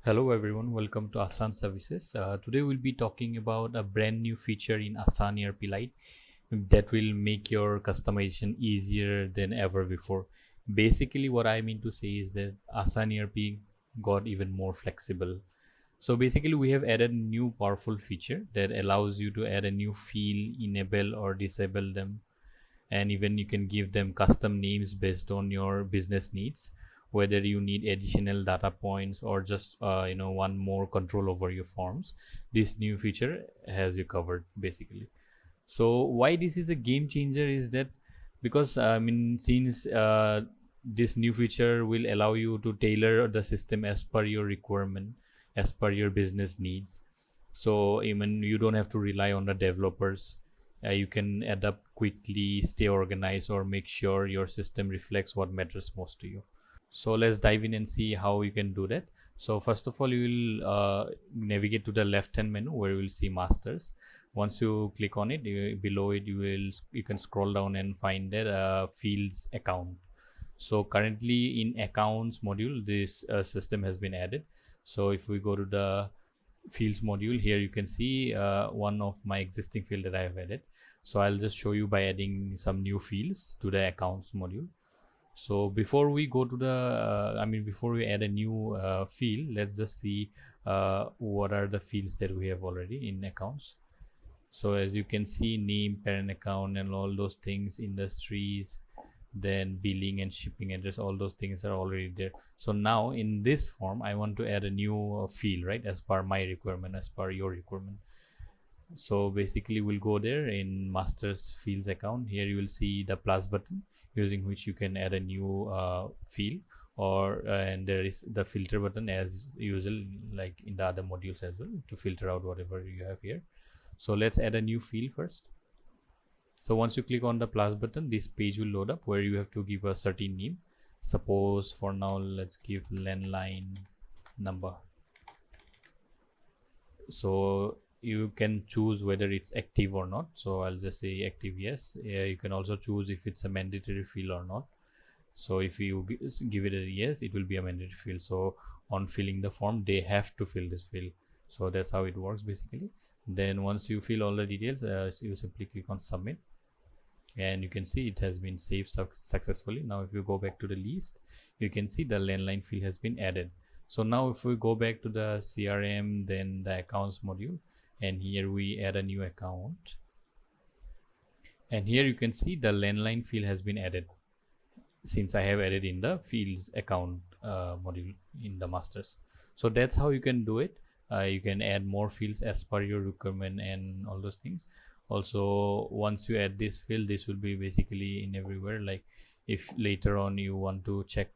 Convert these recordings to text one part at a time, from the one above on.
Hello everyone, welcome to Aasaan Services. Today we'll be talking about a brand new feature in Aasaan ERP Lite that will make your customization easier than ever before. Basically, what I mean to say is that Aasaan ERP got even more flexible. So basically, we have added a new powerful feature that allows you to add a new field, enable or disable them, and even you can give them custom names based on your business needs, whether you need additional data points or just one more control over your forms. This new feature has you covered basically. So why this is a game changer is that because since this new feature will allow you to tailor the system as per your requirement, as per your business needs. So even you don't have to rely on the developers. You can adapt quickly, stay organized, or make sure your system reflects what matters most to you. So let's dive in and see how you can do that. So first of all, you will navigate to the left hand menu where you will see masters. Once you click on it, below it you can scroll down and find that fields account. So currently in accounts module, this system has been added. So if we go to the fields module, here you can see one of my existing field that I have added. So I'll just show you by adding some new fields to the accounts module. So before we go to the before we add a new field, let's just see what are the fields that we have already in accounts. So as you can see, name, parent account, and all those things, industries, then billing and shipping address, all those things are already there. So now in this form I want to add a new field, right, as per my requirement, as per your requirement. So basically we'll go there in masters fields account. Here you will see the plus button using which you can add a new field, or and there is the filter button as usual, like in the other modules as well, to filter out whatever you have here. So let's add a new field first. So once you click on the plus button, this page will load up where you have to give a certain name. Suppose for now let's give landline number. So you can choose whether it's active or not. So I'll just say active, yes. You can also choose if it's a mandatory field or not. So if you give it a yes, it will be a mandatory field. So on filling the form, they have to fill this field. So that's how it works basically. Then once you fill all the details, you simply click on submit, and you can see it has been saved successfully. Now if you go back to the list, you can see the landline field has been added. So now if we go back to the CRM, then the accounts module, and here we add a new account, and here you can see the landline field has been added since I have added in the fields account module in the masters. So that's how you can do it. You can add more fields as per your requirement and all those things. Also, once you add this field, this will be basically in everywhere. Like if later on you want to check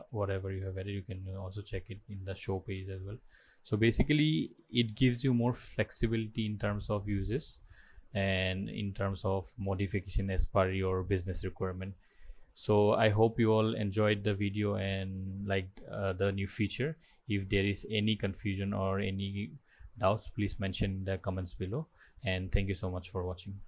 whatever you have added, you can also check it in the show page as well. So basically it gives you more flexibility in terms of uses and in terms of modification as per your business requirement. So I hope you all enjoyed the video and liked the new feature. If there is any confusion or any doubts, please mention in the comments below, and thank you so much for watching.